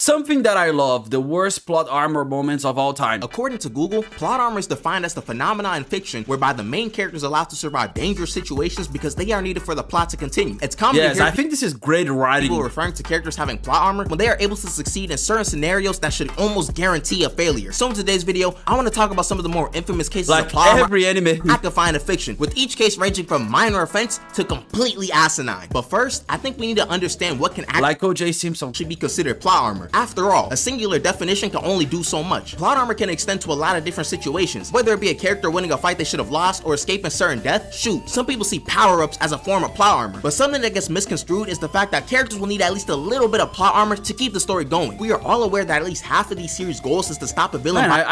something that I love, the worst plot armor moments of all time. According to Google, plot armor is defined as the phenomena in fiction whereby the main character is allowed to survive dangerous situations because they are needed for the plot to continue. It's common to hear I think this is great writing. people referring to characters having plot armor when they are able to succeed in certain scenarios that should almost guarantee a failure. So in today's video, I want to talk about some of the more infamous cases Like of plot armor every anime. I can find in fiction, with each case ranging from minor offense to completely asinine. But first, I think we need to understand what can actually Like O.J. Simpson. should be considered plot armor. After all, a singular definition can only do so much. Plot armor can extend to a lot of different situations, whether it be a character winning a fight they should have lost or escaping certain death. Shoot, some people see power-ups as a form of plot armor, but something that gets misconstrued is the fact that characters will need at least a little bit of plot armor to keep the story going. We are all aware that at least half of these series' goals is to stop a villain. Man,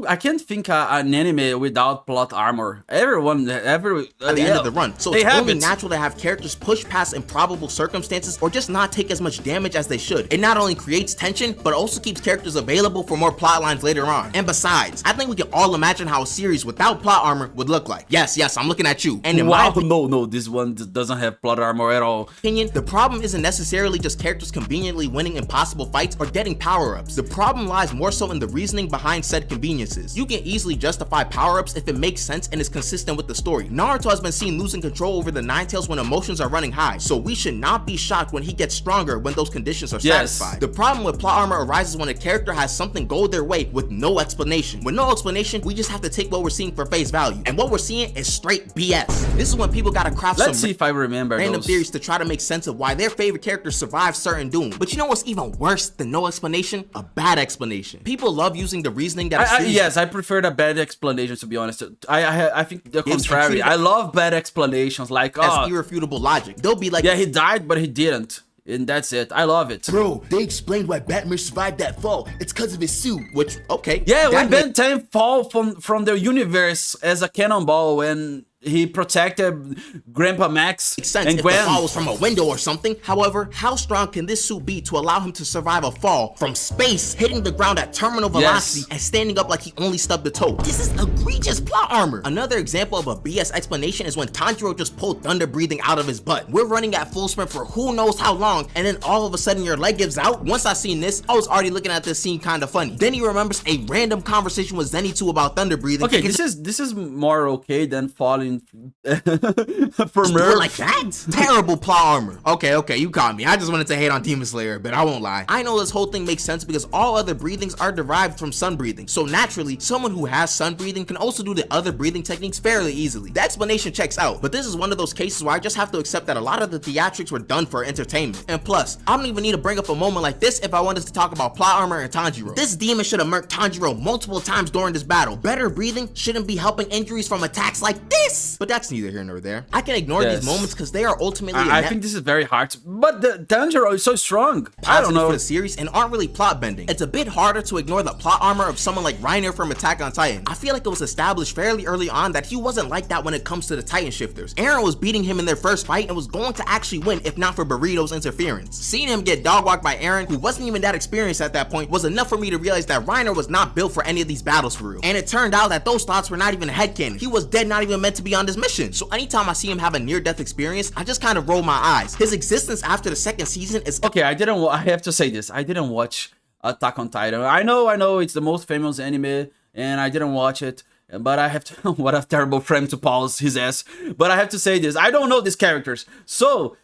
I can't think an anime without plot armor. Everyone, at the end of the run. So they it's have only it. natural to have characters push past improbable circumstances or just not take as much damage as they should. It not only creates tension, but also keeps characters available for more plot lines later on. And besides, I think we can all imagine how a series without plot armor would look like. Yes, I'm looking at you. And in my no, this one doesn't have plot armor at all. opinion, the problem isn't necessarily just characters conveniently winning impossible fights or getting power-ups. The problem lies more so in the reasoning behind said conveniences. You can easily justify power-ups if it makes sense and is consistent with the story. Naruto has been seen losing control over the Nine Tails when emotions are running high, so we should not be shocked when he gets stronger when those conditions are satisfied. The problem with plot armor arises when a character has something go their way with no explanation. With no explanation, we just have to take what we're seeing for face value, and what we're seeing is straight BS. This is when people gotta craft Let's some see if I remember random those. theories to try to make sense of why their favorite characters survive certain doom. But you know what's even worse than no explanation? A bad explanation. People love using the reasoning that a series Yes, I prefer the bad explanations, to be honest. I think the contrary. I love bad explanations, like, has irrefutable logic. They'll be like, yeah, he died, but he didn't. And that's it. I love it. bro, they explained why Batman survived that fall. It's because of his suit. Which, okay. Yeah, when that Ben 10 fall from the universe as a cannonball when he protected Grandpa Max makes sense and if Gwen. the fall was from a window or something. However, how strong can this suit be to allow him to survive a fall from space, hitting the ground at terminal velocity and standing up like he only stubbed a toe? This is egregious plot armor. Another example of a BS explanation is when Tanjiro just pulled thunder breathing out of his butt. We're running at full sprint for who knows how long, and then all of a sudden your leg gives out. Once I seen this, I was already looking at this scene kind of funny. Then he remembers a random conversation with Zenitsu about thunder breathing. Okay, this is more okay than falling for do murder. it like that? Terrible plot armor. Okay, you caught me. I just wanted to hate on Demon Slayer, but I won't lie. I know this whole thing makes sense because all other breathings are derived from sun breathing. So naturally, someone who has sun breathing can also do the other breathing techniques fairly easily. The explanation checks out, but this is one of those cases where I just have to accept that a lot of the theatrics were done for entertainment. And plus, I don't even need to bring up a moment like this if I wanted to talk about plot armor and Tanjiro. This demon should have murked Tanjiro multiple times during this battle. Better breathing shouldn't be helping injuries from attacks like this. But that's neither here nor there. I can ignore these moments because they are ultimately I think this is very hard, but the Tanjiro is so strong. I don't know for the series and aren't really plot bending. It's a bit harder to ignore the plot armor of someone like Reiner from Attack on Titan. I feel like it was established fairly early on that he wasn't like that when it comes to the Titan shifters. Eren was beating him in their first fight and was going to actually win if not for Burrito's interference. Seeing him get dog walked by Eren, who wasn't even that experienced at that point, was enough for me to realize that Reiner was not built for any of these battles for real. And it turned out that those thoughts were not even headcanon. He was dead, not even meant to be on this mission. So anytime I see him have a near-death experience, I just kind of roll my eyes. His existence after the second season is okay. I have to say this. I didn't watch Attack on Titan. I know it's the most famous anime, and I didn't watch it. But I have to. What a terrible frame to pause his ass. But I have to say this. I don't know these characters, so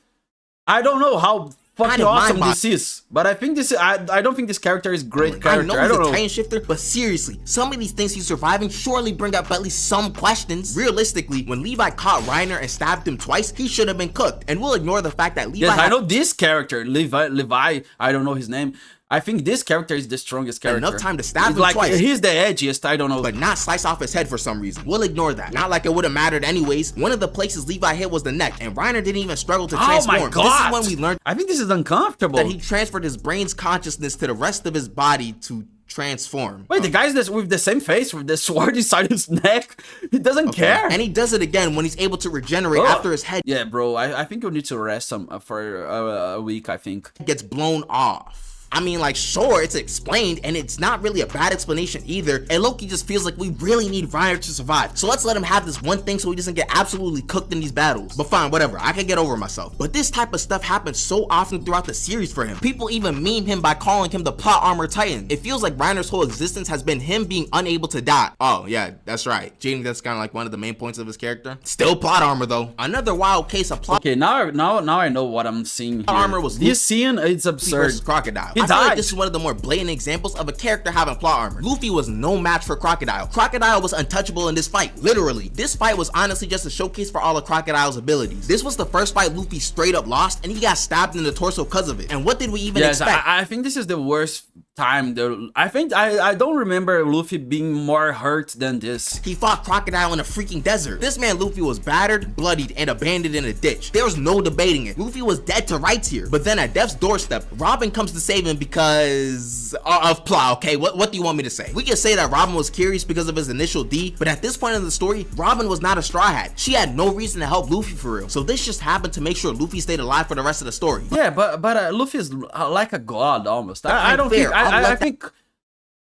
I don't know how fucking awesome this is. But I think this. I don't think this character is great character. I don't know. Titan shifter, but seriously, some of these things he's surviving surely bring up at least some questions. Realistically, when Levi caught Reiner and stabbed him twice, he should have been cooked. And we'll ignore the fact that Levi. Yes, I know this character, Levi. I don't know his name. I think this character is the strongest character. Enough time to stab him like, twice. He's the edgiest, I don't know. But not slice off his head for some reason. We'll ignore that. Not like it would have mattered anyways. One of the places Levi hit was the neck, and Reiner didn't even struggle to transform. Oh my God. This is when we learned I think this is uncomfortable. that he transferred his brain's consciousness to the rest of his body to transform. Wait, the guy's with the same face with the sword inside his neck. He doesn't care. And he does it again when he's able to regenerate after his head. Yeah, bro, I think you need to rest for a week, I think. Gets blown off. I mean, like, sure, it's explained, and it's not really a bad explanation either, and Loki just feels like we really need Reiner to survive, so let's let him have this one thing so he doesn't get absolutely cooked in these battles. But fine, whatever, I can get over myself. But this type of stuff happens so often throughout the series for him. People even meme him by calling him the plot armor titan. It feels like Reiner's whole existence has been him being unable to die. Oh yeah, that's right. Jaden, that's kind of like one of the main points of his character. Still plot armor though. Another wild case of plot. Okay, now I know what I'm seeing here. Armor was this scene. It's absurd. Crocodile. He I feel died. like this is one of the more blatant examples of a character having plot armor. Luffy was no match for Crocodile. Crocodile was untouchable in this fight. Literally, this fight was honestly just a showcase for all of Crocodile's abilities. This was the first fight Luffy straight up lost, and he got stabbed in the torso because of it. And what did we even expect? I think this is the worst time. I think I don't remember Luffy being more hurt than this. He fought Crocodile in a freaking desert. This man Luffy was battered, bloodied, and abandoned in a ditch. There was no debating it. Luffy was dead to rights here. But then at Death's doorstep, Robin comes to save him because of plot. Okay, what do you want me to say? We can say that Robin was curious because of his initial D, but at this point in the story, Robin was not a Straw Hat. She had no reason to help Luffy for real. So this just happened to make sure Luffy stayed alive for the rest of the story. Yeah, but Luffy is like a god almost. I don't think. I think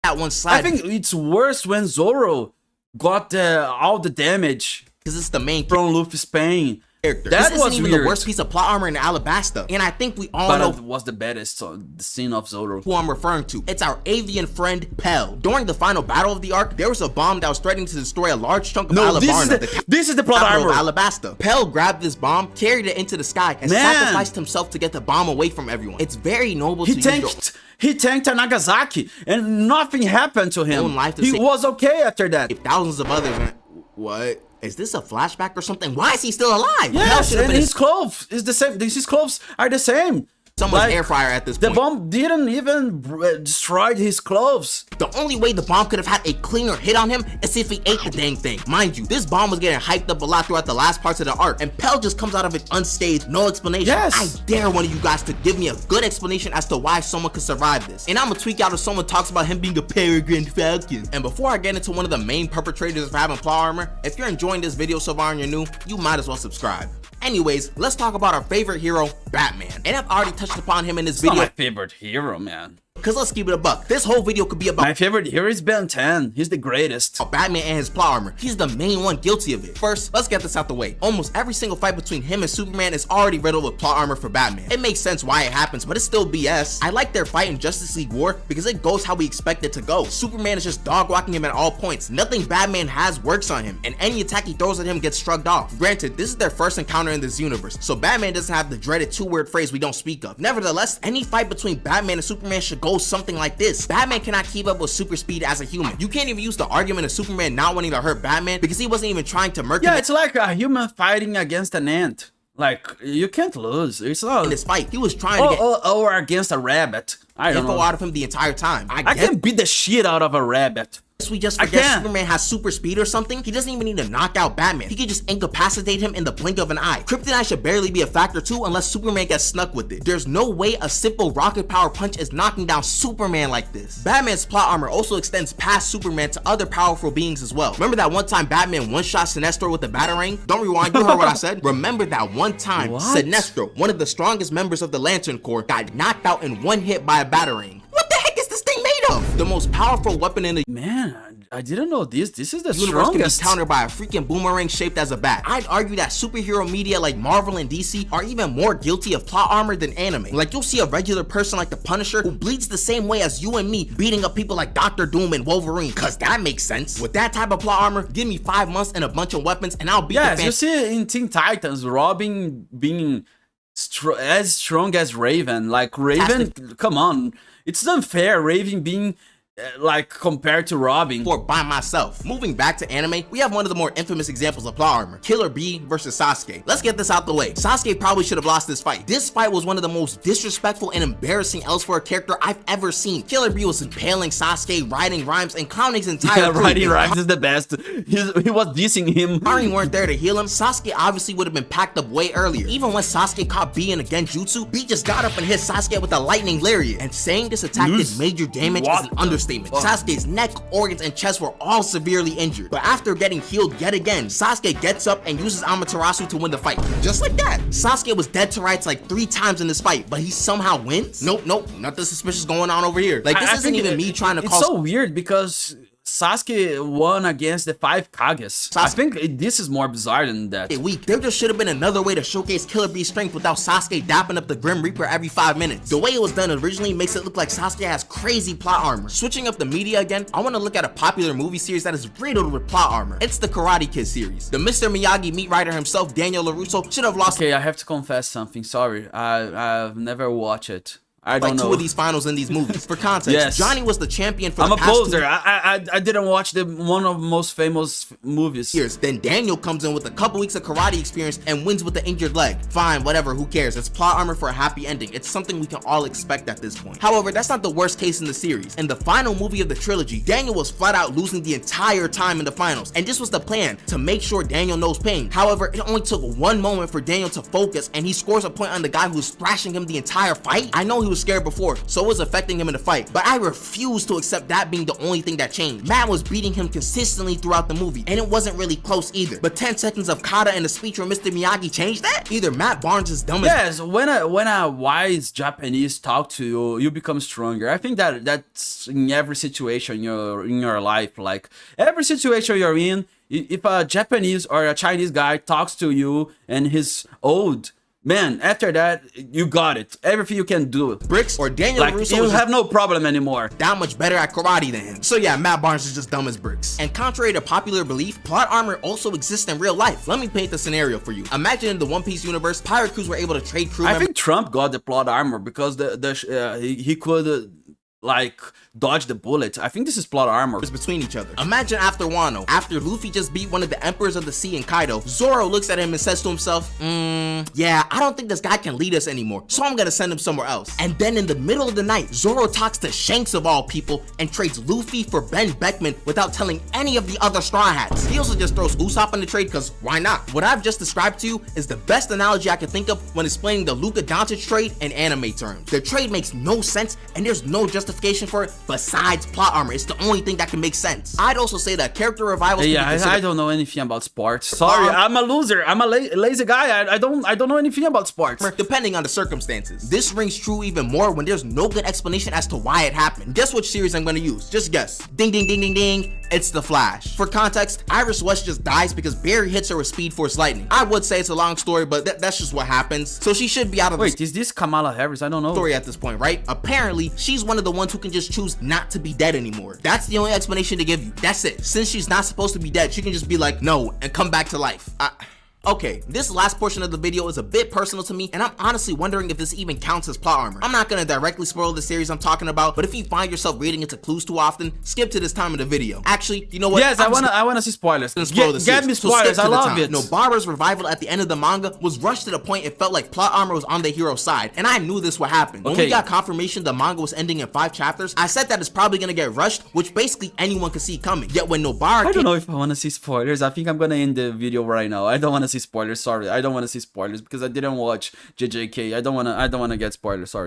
that one slide. I think it's worse when Zoro got all the damage because it's the main from Luffy's pain. Character. That this was isn't even weird. the worst piece of plot armor in Alabasta, and I think we all know it was the baddest the scene of Zoro. Who I'm referring to. It's our avian friend Pell. During the final battle of the arc, there was a bomb that was threatening to destroy a large chunk of Alabarna. This is the plot armor of Alabasta. Pell grabbed this bomb, carried it into the sky, and sacrificed himself to get the bomb away from everyone. It's very noble. He tanked a Nagasaki, and nothing happened to him. He was okay after that. If thousands of others went, what? Is this a flashback or something? Why is he still alive? Yes, and his clothes is the same. His clothes are the same. Someone's air fryer at this point. The bomb didn't even destroy his clothes. The only way the bomb could have had a cleaner hit on him is if he ate the dang thing. Mind you, this bomb was getting hyped up a lot throughout the last parts of the arc, and Pell just comes out of it unscathed, no explanation. Yes. I dare one of you guys to give me a good explanation as to why someone could survive this. And I'ma tweak out if someone talks about him being a peregrine falcon. And before I get into one of the main perpetrators of having plot armor, if you're enjoying this video so far and you're new, you might as well subscribe. Anyways, let's talk about our favorite hero, Batman. And I've already touched upon him in this video. Not my favorite hero, man. Cause let's keep it a buck. This whole video could be about my favorite hero is Ben 10. He's the greatest. Batman and his plot armor. He's the main one guilty of it. First, let's get this out the way. Almost every single fight between him and Superman is already riddled with plot armor for Batman. It makes sense why it happens, but it's still BS. I like their fight in Justice League War because it goes how we expect it to go. Superman is just dog walking him at all points. Nothing Batman has works on him, and any attack he throws at him gets shrugged off. Granted, this is their first encounter in this universe, so Batman doesn't have the dreaded two-word phrase we don't speak of. Nevertheless, any fight between Batman and Superman should go something like this. Batman cannot keep up with super speed as a human. You can't even use the argument of Superman not wanting to hurt Batman because he wasn't even trying to murk him. Yeah, it's like a human fighting against an ant. Like, you can't lose. It's not in this fight. He was trying to get or against a rabbit. I don't know. Info out of him the entire time. I can beat the shit out of a rabbit. We just forget Superman has super speed or something. He doesn't even need to knock out Batman. He can just incapacitate him in the blink of an eye. Kryptonite should barely be a factor too unless Superman gets snuck with it. There's no way a simple rocket power punch is knocking down Superman like this. Batman's plot armor also extends past Superman to other powerful beings as well. Remember that one time Batman one-shot Sinestro with the Batarang? Don't rewind, you heard what I said. Remember that one time Sinestro, one of the strongest members of the Lantern Corps, got knocked out in one hit by a Batarang. What the heck is this thing made of? The most powerful weapon in the I didn't know this. This is the universe strongest. Can be countered by a freaking boomerang shaped as a bat. I'd argue that superhero media like Marvel and DC are even more guilty of plot armor than anime. Like, you'll see a regular person like the Punisher who bleeds the same way as you and me, beating up people like Doctor Doom and Wolverine, cause that makes sense. With that type of plot armor, give me 5 months and a bunch of weapons and I'll beat the fan. You see in Teen Titans, Robin being as strong as Raven. Like, Raven, come on. It's unfair, Raven being like compared to Robin. For by myself. Moving back to anime, we have one of the more infamous examples of plot armor, Killer Bee versus Sasuke. Let's get this out the way. Sasuke probably should have lost this fight. This fight was one of the most disrespectful and embarrassing L's for a character I've ever seen. Killer Bee was impaling Sasuke, writing rhymes, and clowning his entire crew. Writing rhymes is the best. He was dissing him. Arnie weren't there to heal him. Sasuke obviously would have been packed up way earlier. Even when Sasuke caught Bee in a genjutsu, Bee just got up and hit Sasuke with a lightning lariat. And saying this attack did major damage is an understatement. statement. Sasuke's neck, organs, and chest were all severely injured. But after getting healed yet again, Sasuke gets up and uses Amaterasu to win the fight. Just like that. Sasuke was dead to rights like 3 times in this fight, but he somehow wins? Nope, nothing suspicious going on over here. Like, this isn't even me trying to call. It's so weird because Sasuke won against the 5 Kages. I think this is more bizarre than that. Weak. There just should have been another way to showcase Killer Bee's strength without Sasuke dapping up the Grim Reaper every 5 minutes. The way it was done originally makes it look like Sasuke has crazy plot armor. Switching up the media again, I want to look at a popular movie series that is riddled with plot armor. It's the Karate Kid series. The Mr. Miyagi meat writer himself, Daniel LaRusso, should have lost. Okay, I have to confess something. Sorry, I've never watched it. I don't know. 2 of these finals in these movies. For context, yes. Johnny was the champion for I'm the a past poser. 2 I didn't watch one of the most famous movies. years. Then Daniel comes in with a couple weeks of karate experience and wins with the injured leg. Fine, whatever, who cares? It's plot armor for a happy ending. It's something we can all expect at this point. However, that's not the worst case in the series. In the final movie of the trilogy, Daniel was flat out losing the entire time in the finals, and this was the plan, to make sure Daniel knows pain. However, it only took 1 moment for Daniel to focus, and he scores a point on the guy who was thrashing him the entire fight. I know he was scared before, so it was affecting him in the fight, but I refuse to accept that being the only thing that changed. Matt was beating him consistently throughout the movie, and it wasn't really close either. But 10 seconds of kata and the speech from Mr. Miyagi changed that? Either Matt Barnes is dumb as— Yes, when a wise Japanese talk to you, you become stronger. I think that's in every situation in your life. Like, every situation you're in, if a Japanese or a Chinese guy talks to you and he's old, man, after that, you got it. Everything you can do. Bricks or Daniel Like, Russo you is have no problem anymore. that much better at karate than him. So yeah, Matt Barnes is just dumb as bricks. And contrary to popular belief, plot armor also exists in real life. Let me paint the scenario for you. Imagine in the One Piece universe, pirate crews were able to trade crew I members. think Trump got the plot armor because he could like dodge the bullet. I think this is plot armor Between each other. Imagine after Wano, after Luffy just beat one of the Emperors of the Sea in Kaido, Zoro looks at him and says to himself, yeah, I don't think this guy can lead us anymore, so I'm gonna send him somewhere else. And then in the middle of the night, Zoro talks to Shanks of all people and trades Luffy for Ben Beckman without telling any of the other Straw Hats. He also just throws Usopp in the trade because why not? What I've just described to you is the best analogy I can think of when explaining the Luka Doncic trade in anime terms. The trade makes no sense and there's no justification for it besides plot armor. It's the only thing that can make sense. I'd also say that character revivals. Yeah, I don't know anything about sports. Sorry, I'm a loser. I'm a lazy guy. I don't know anything about sports. Depending on the circumstances. This rings true even more when there's no good explanation as to why it happened. Guess which series I'm gonna use? Just guess. Ding ding ding ding ding. It's The Flash. For context, Iris West just dies because Barry hits her with Speed Force Lightning. I would say it's a long story, but that's just what happens. So she should be out of the Wait, is this Kamala Harris? I don't know. Story at this point, right? Apparently, she's one of the ones who can just choose not to be dead anymore. That's the only explanation to give you. That's it. Since she's not supposed to be dead, she can just be like, no, and come back to life. Okay, this last portion of the video is a bit personal to me, and I'm honestly wondering if this even counts as plot armor. I'm not gonna directly spoil the series I'm talking about, but if you find yourself reading into clues too often, skip to this time of the video. Actually, you know what? Yes, I wanna see spoilers. Get me spoilers. I love it. No, Barbara's revival at the end of the manga was rushed to the point it felt like plot armor was on the hero's side, and I knew this would happen. When we got confirmation the manga was ending in 5 chapters, I said that it's probably gonna get rushed, which basically anyone could see coming. Yet when Nobara I don't know if I wanna see spoilers. I think I'm gonna end the video right now. I don't wanna see spoilers. Sorry, I don't wanna see spoilers because I didn't watch JJK. I don't wanna get spoilers. Sorry.